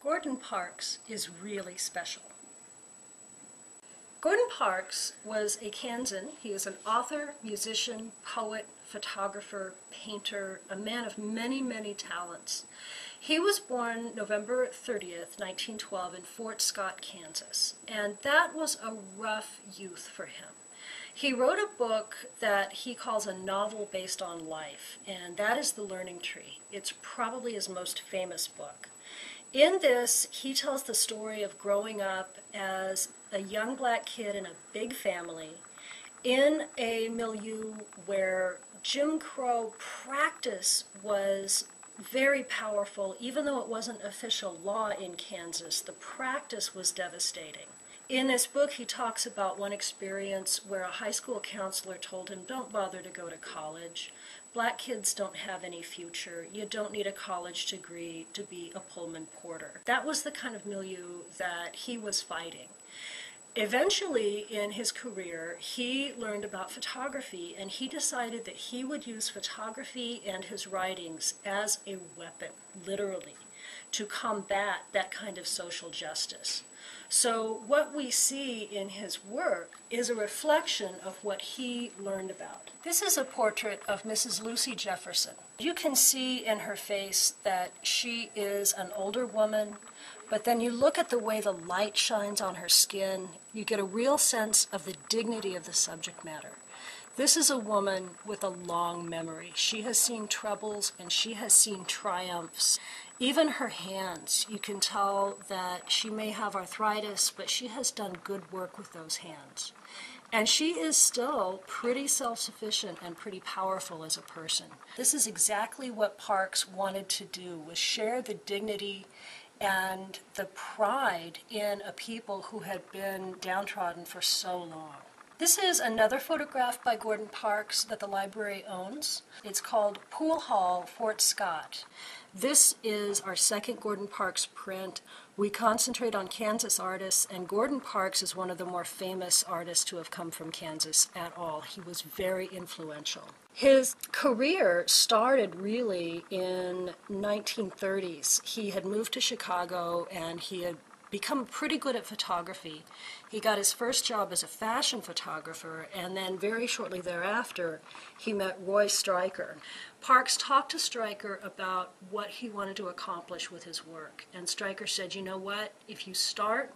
Gordon Parks is really special. Gordon Parks was a Kansan. He is an author, musician, poet, photographer, painter, a man of many, many talents. He was born November 30th, 1912 in Fort Scott, Kansas, and that was a rough youth for him. He wrote a book that he calls a novel based on life, and that is The Learning Tree. It's probably his most famous book. In this, he tells the story of growing up as a young black kid in a big family in a milieu where Jim Crow practice was very powerful. Even though it wasn't official law in Kansas, the practice was devastating. In this book, he talks about one experience where a high school counselor told him, "Don't bother to go to college. Black kids don't have any future. You don't need a college degree to be a Pullman porter." That was the kind of milieu that he was fighting. Eventually, in his career, he learned about photography, and he decided that he would use photography and his writings as a weapon, literally, to combat that kind of social justice. So what we see in his work is a reflection of what he learned about. This is a portrait of Mrs. Lucy Jefferson. You can see in her face that she is an older woman, but then you look at the way the light shines on her skin, you get a real sense of the dignity of the subject matter. This is a woman with a long memory. She has seen troubles and she has seen triumphs. Even her hands, you can tell that she may have arthritis, but she has done good work with those hands. And she is still pretty self-sufficient and pretty powerful as a person. This is exactly what Parks wanted to do, was share the dignity and the pride in a people who had been downtrodden for so long. This is another photograph by Gordon Parks that the library owns. It's called Pool Hall, Fort Scott. This is our second Gordon Parks print. We concentrate on Kansas artists, and Gordon Parks is one of the more famous artists to have come from Kansas at all. He was very influential. His career started really in 1930s. He had moved to Chicago and he had become pretty good at photography. He got his first job as a fashion photographer, and then very shortly thereafter, he met Roy Stryker. Parks talked to Stryker about what he wanted to accomplish with his work, and Stryker said, "You know what, if you start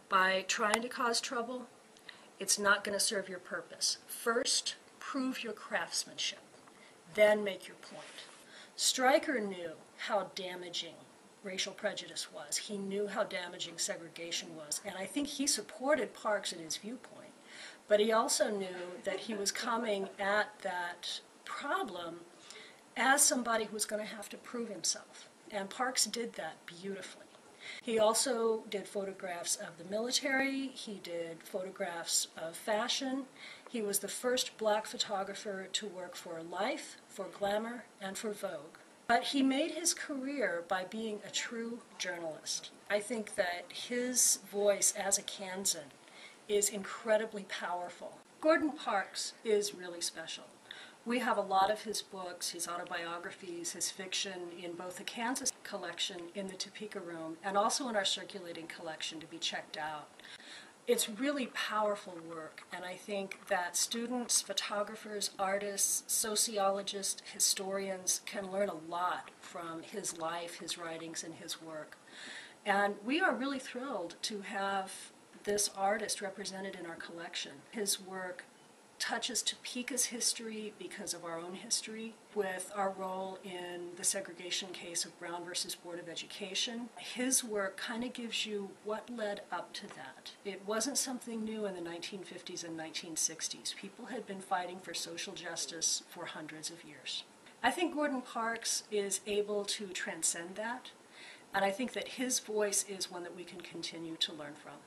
by trying to cause trouble, it's not going to serve your purpose. First, prove your craftsmanship, then make your point." Stryker knew how damaging racial prejudice was. He knew how damaging segregation was, and I think he supported Parks in his viewpoint. But he also knew that he was coming at that problem as somebody who was going to have to prove himself, and Parks did that beautifully. He also did photographs of the military, he did photographs of fashion. He was the first black photographer to work for Life, for Glamour, and for Vogue. But he made his career by being a true journalist. I think that his voice as a Kansan is incredibly powerful. Gordon Parks is really special. We have a lot of his books, his autobiographies, his fiction in both the Kansas collection in the Topeka room and also in our circulating collection to be checked out. It's really powerful work, and I think that students, photographers, artists, sociologists, historians can learn a lot from his life, his writings, and his work. And we are really thrilled to have this artist represented in our collection. His work touches Topeka's history because of our own history, with our role in the segregation case of Brown versus Board of Education. His work kind of gives you what led up to that. It wasn't something new in the 1950s and 1960s. People had been fighting for social justice for hundreds of years. I think Gordon Parks is able to transcend that, and I think that his voice is one that we can continue to learn from.